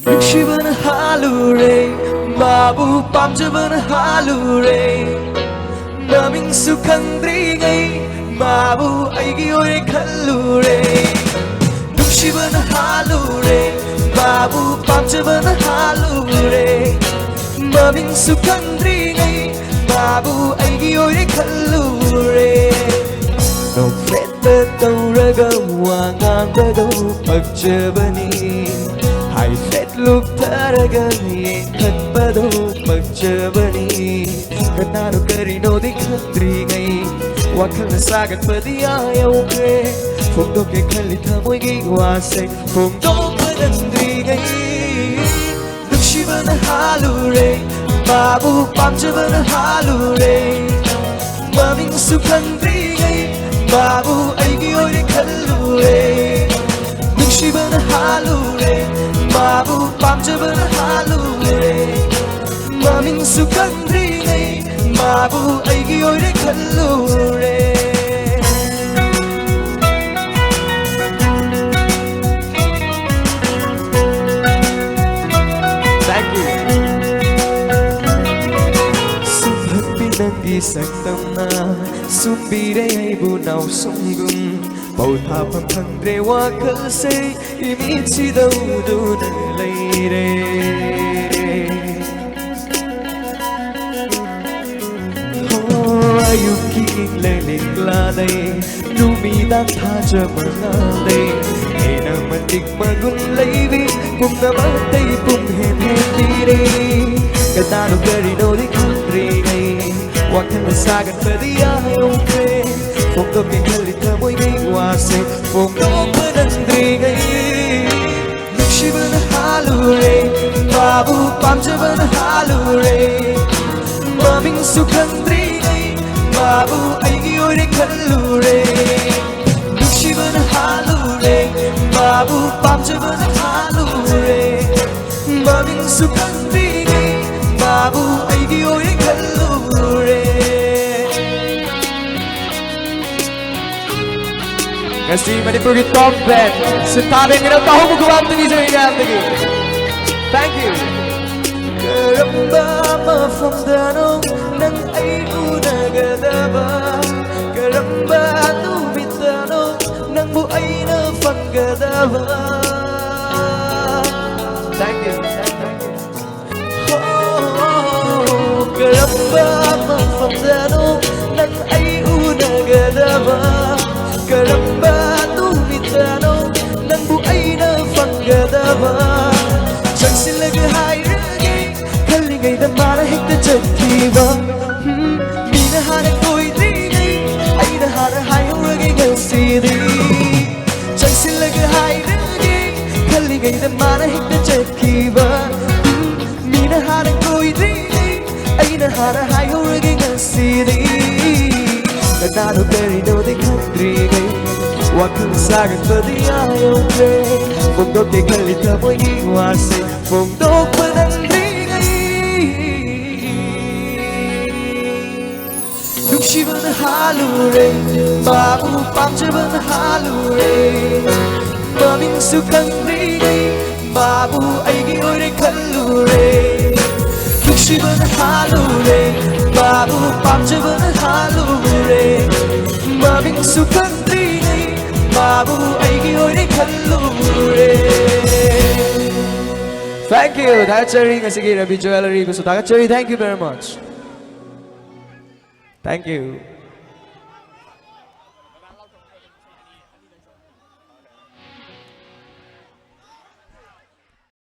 Nukshiban halure, babu pamjaban halure. Naming sukhandri gai, babu aigi ore khallure. Nukshiban halure, babu pamjaban halure. Naming sukhandri gai, babu aigi ore khallure. No fetta tauraga wangang dado pagjabani. Hai fet look taraga yengkat pado pagjabani. Kanaro karino di khandri gai, wakal na sagat padiya yauke. Fogdo ke khali thamoy gi wase, fogdo padandri gai. Nukshiban halure, babu pamjaban halure. Maming sukhandri gai, babu aigi ore khallure. Nukshiban halure, babu pamjaban halure. Maming sukhandri gai, babu aigi ore khallure. Thank you. Subhapi nangi saktamna, sumbire aibu nau sungum. Pautha pamhandre wakal se, imitsi dauduna leire. Ayuki ingleling ladai, numidang thaja mangalai. Ena matik magun leivi, pum namatay pum hen hendire. Katano karino di khandri gai, wakal na sagat padiya yauke. Fogdo ke khali thamoy gai wase, fogdo padandri gai. Nukshiban halure, babu pamjaban halure. Maming sukhandri gai, babu aigi ore khallure. Nukshiban halure, babu pamjaban halure. Maming sukhandri gai, babu aigi ore khallure. Kasi Manipuri Top Band, sintabing ginagawa mo gawang tuloy sa Thank you. Karamba mafamdanong nang ay unagadaba. Karamba tumitanong nang buay na paggadaba. Thank you. Oh, karamba mafamdanong nang ay unagadaba. Karamba tumitanong nang buay na paggadaba. Chang silaga hayragi, kaligay na marahig na jagtiba. Minahana ko'y tingay, ay naharahay ang raging ang siri. Chang silaga hayragi, kaligay na marahig na jagtiba. Minahana ko'y tingay, ay naharahay ang raging ang siri. Kanano karino di khandri gai, wakal sagat padiya yauke. Fogdo ke khali thamoy gi wase, fogdo padandri gai. Nukshiban halure, babu pamjaban halure. Maming sukhandri gai, babu aigi ore khallure. Nukshiban halure, babu pamjaban halure. Maming sukhandri gai, babu aigi ore khallure. Thank you. Tagachari nga sige Rabi Jewelry. Gusto Tagachari, thank you very much. Thank you.